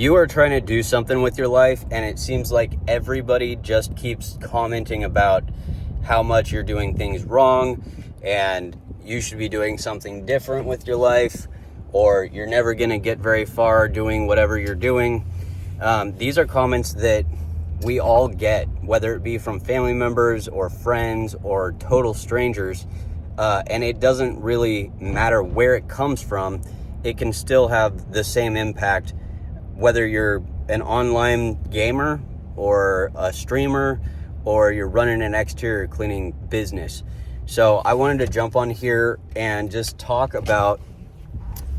you are trying to do something with your life and it seems like everybody just keeps commenting about how much you're doing things wrong and you should be doing something different with your life, or you're never going to get very far doing whatever you're doing. These are comments that we all get, whether it be from family members or friends or total strangers. And it doesn't really matter where it comes from. It can still have the same impact, whether you're an online gamer or a streamer or you're running an exterior cleaning business. So I wanted to jump on here and just talk about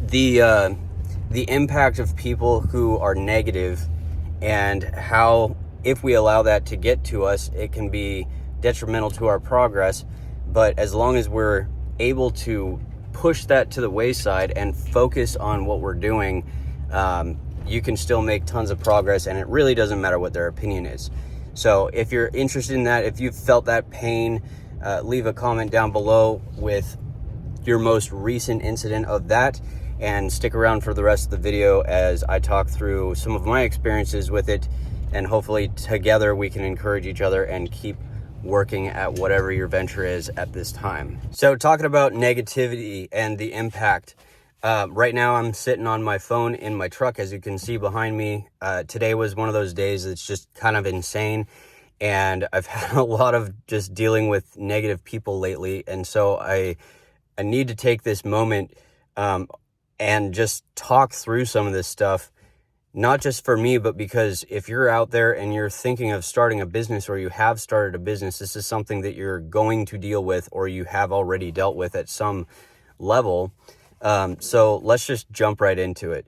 the impact of people who are negative and how, if we allow that to get to us, it can be detrimental to our progress. But as long as we're able to push that to the wayside and focus on what we're doing, you can still make tons of progress, and it really doesn't matter what their opinion is. So if you're interested in that, if you've felt that pain, leave a comment down below with your most recent incident of that, and stick around for the rest of the video as I talk through some of my experiences with it, and hopefully together we can encourage each other and keep working at whatever your venture is at this time. So talking about negativity and the impact, right now I'm sitting on my phone in my truck, as you can see behind me. Today was one of those days that's just kind of insane, and I've had a lot of just dealing with negative people lately, and so I need to take this moment and just talk through some of this stuff, not just for me, but because if you're out there and you're thinking of starting a business, or you have started a business, this is something that you're going to deal with, or you have already dealt with at some level. So let's just jump right into it.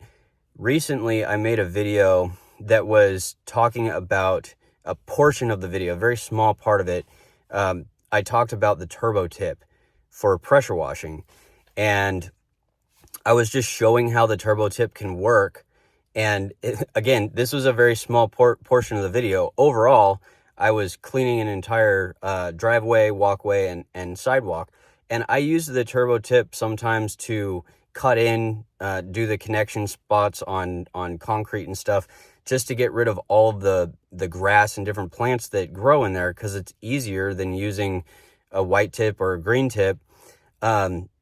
Recently, I made a video that was talking about a portion of the video, a very small part of it. I talked about the turbo tip for pressure washing, and I was just showing how the turbo tip can work. And again, this was a very small portion of the video. Overall, I was cleaning an entire driveway, walkway, and sidewalk. And I use the turbo tip sometimes to cut in, do the connection spots on concrete and stuff, just to get rid of all of the grass and different plants that grow in there, because it's easier than using a white tip or a green tip.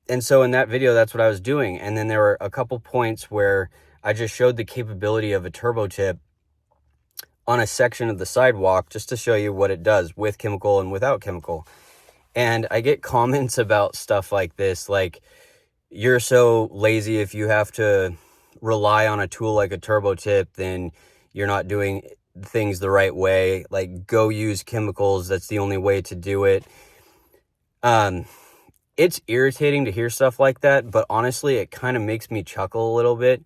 And so in that video, that's what I was doing. And then there were a couple points where I just showed the capability of a turbo tip on a section of the sidewalk, just to show you what it does with chemical and without chemical. And I get comments about stuff like this, like, you're so lazy. If you have to rely on a tool like a turbo tip, then you're not doing things the right way. Like, go use chemicals. That's the only way to do it. It's irritating to hear stuff like that, but honestly, it kind of makes me chuckle a little bit,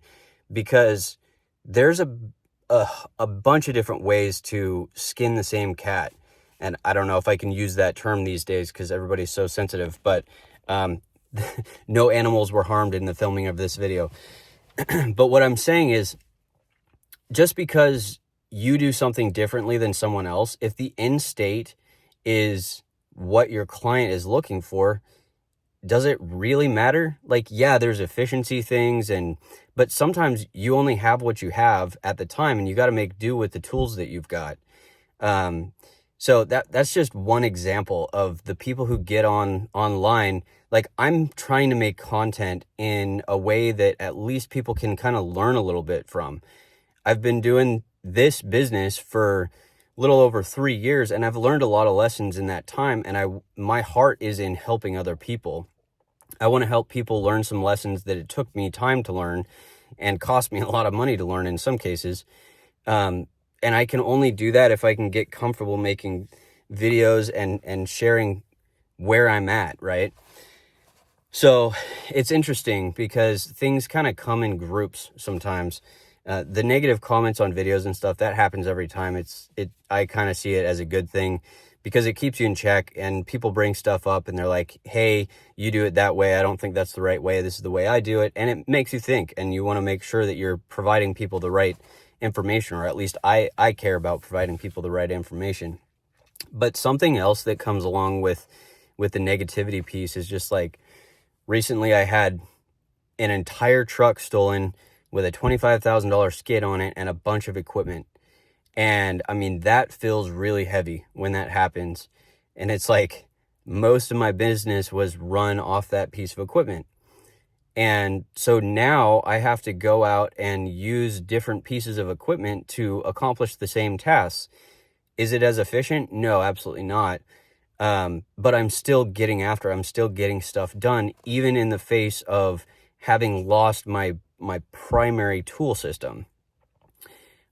because there's a bunch of different ways to skin the same cat. And I don't know if I can use that term these days because everybody's so sensitive, but no animals were harmed in the filming of this video. But what I'm saying is, just because you do something differently than someone else, if the end state is what your client is looking for, does it really matter? Like, yeah, there's efficiency things, but sometimes you only have what you have at the time, and you got to make do with the tools that you've got. So that's just one example of the people who get online. Like, I'm trying to make content in a way that at least people can kind of learn a little bit from. I've been doing this business for a little over 3 years, and I've learned a lot of lessons in that time, and my heart is in helping other people. I want to help people learn some lessons that it took me time to learn and cost me a lot of money to learn in some cases. And I can only do that if I can get comfortable making videos and sharing where I'm at, right? So it's interesting because things kind of come in groups sometimes. The negative comments on videos and stuff, that happens every time. I kind of see it as a good thing, because it keeps you in check, and people bring stuff up and they're like, hey, you do it that way. I don't think that's the right way. This is the way I do it. And it makes you think, and you want to make sure that you're providing people the right information, or at least I care about providing people the right information. But something else that comes along with the negativity piece is just like, recently I had an entire truck stolen with a $25,000 skid on it and a bunch of equipment. And I mean, that feels really heavy when that happens. And it's like most of my business was run off that piece of equipment. And so now I have to go out and use different pieces of equipment to accomplish the same tasks. Is it as efficient? No, absolutely not. But I'm still I'm still getting stuff done, even in the face of having lost my primary tool system.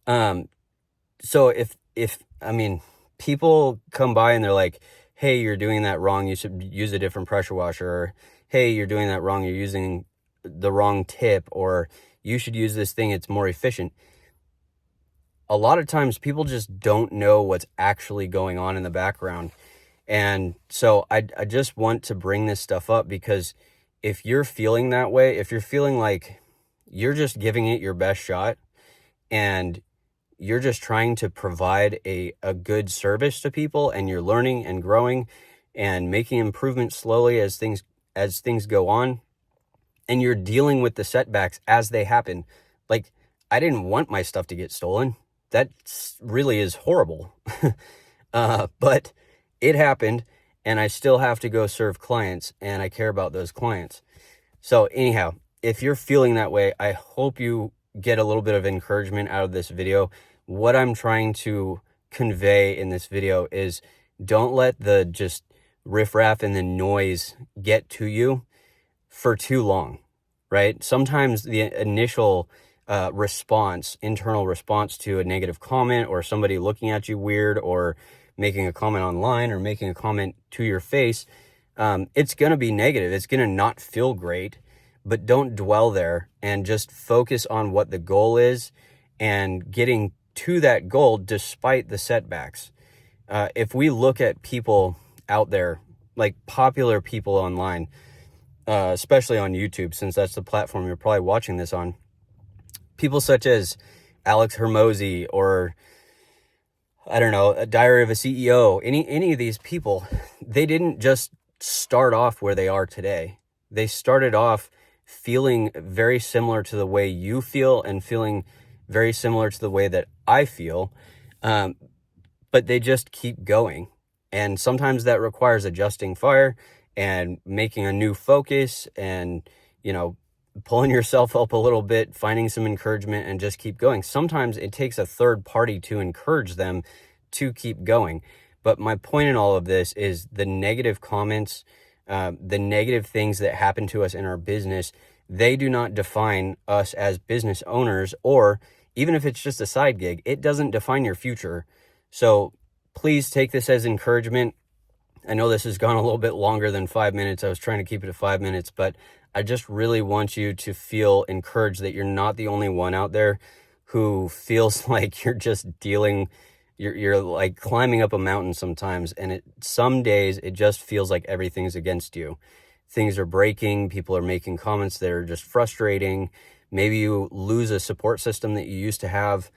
So I mean, people come by and they're like, hey, you're doing that wrong, you should use a different pressure washer, or hey, you're doing that wrong, you're using the wrong tip, or you should use this thing, it's more efficient. A lot of times people just don't know what's actually going on in the background. And so I just want to bring this stuff up, because if you're feeling that way, if you're feeling like you're just giving it your best shot and you're just trying to provide a good service to people, and you're learning and growing and making improvements slowly as things go on, and you're dealing with the setbacks as they happen. Like, I didn't want my stuff to get stolen. That really is horrible. But it happened, and I still have to go serve clients, and I care about those clients. So anyhow, if you're feeling that way, I hope you get a little bit of encouragement out of this video. What I'm trying to convey in this video is, don't let the just riffraff and the noise get to you for too long, right? Sometimes the initial internal response to a negative comment, or somebody looking at you weird, or making a comment online, or making a comment to your face, it's going to be negative. It's going to not feel great, but don't dwell there, and just focus on what the goal is and getting to that goal despite the setbacks. If we look at people out there, like popular people online, especially on YouTube, since that's the platform you're probably watching this on, people such as Alex Hermosi, or I don't know, a Diary of a CEO, any of these people, they didn't just start off where they are today. They started off feeling very similar to the way you feel, and feeling very similar to the way that I feel. But they just keep going. And sometimes that requires adjusting fire and making a new focus, and, pulling yourself up a little bit, finding some encouragement, and just keep going. Sometimes it takes a third party to encourage them to keep going. But my point in all of this is, the negative comments, the negative things that happen to us in our business, they do not define us as business owners, or even if it's just a side gig, it doesn't define your future. So please take this as encouragement. I know this has gone a little bit longer than 5 minutes. I was trying to keep it to 5 minutes, but I just really want you to feel encouraged that you're not the only one out there who feels like you're just you're like climbing up a mountain sometimes. And some days it just feels like everything's against you. Things are breaking. People are making comments that are just frustrating. Maybe you lose a support system that you used to have.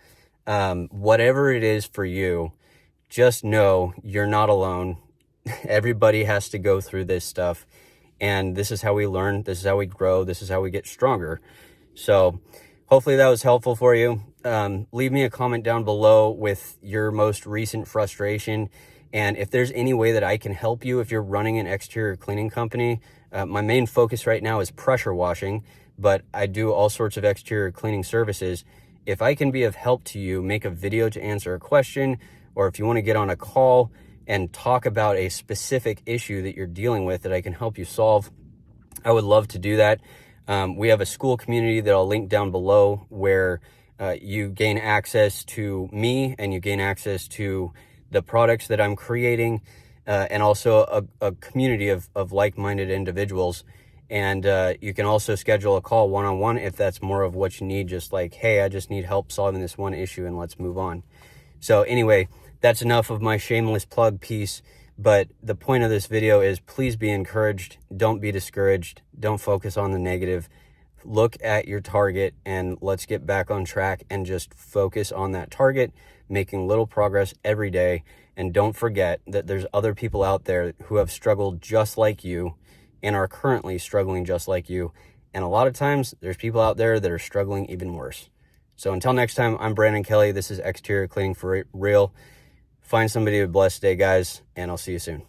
Whatever it is for you, just know you're not alone. Everybody has to go through this stuff. And this is how we learn. This is how we grow. This is how we get stronger. So hopefully that was helpful for you. Leave me a comment down below with your most recent frustration. And if there's any way that I can help you, if you're running an exterior cleaning company, my main focus right now is pressure washing, but I do all sorts of exterior cleaning services. If I can be of help to you, make a video to answer a question, or if you want to get on a call and talk about a specific issue that you're dealing with that I can help you solve, I would love to do that. We have a school community that I'll link down below, where you gain access to me, and you gain access to the products that I'm creating, and also a community of like-minded individuals. And you can also schedule a call one-on-one if that's more of what you need, just like, hey, I just need help solving this one issue, and let's move on. So anyway, that's enough of my shameless plug piece. But the point of this video is, please be encouraged. Don't be discouraged. Don't focus on the negative. Look at your target, and let's get back on track and just focus on that target, making little progress every day. And don't forget that there's other people out there who have struggled just like you and are currently struggling just like you. And a lot of times there's people out there that are struggling even worse. So until next time, I'm Brandon Kelly. This is Exterior Cleaning for Real. Find somebody with a blessed day, guys, and I'll see you soon.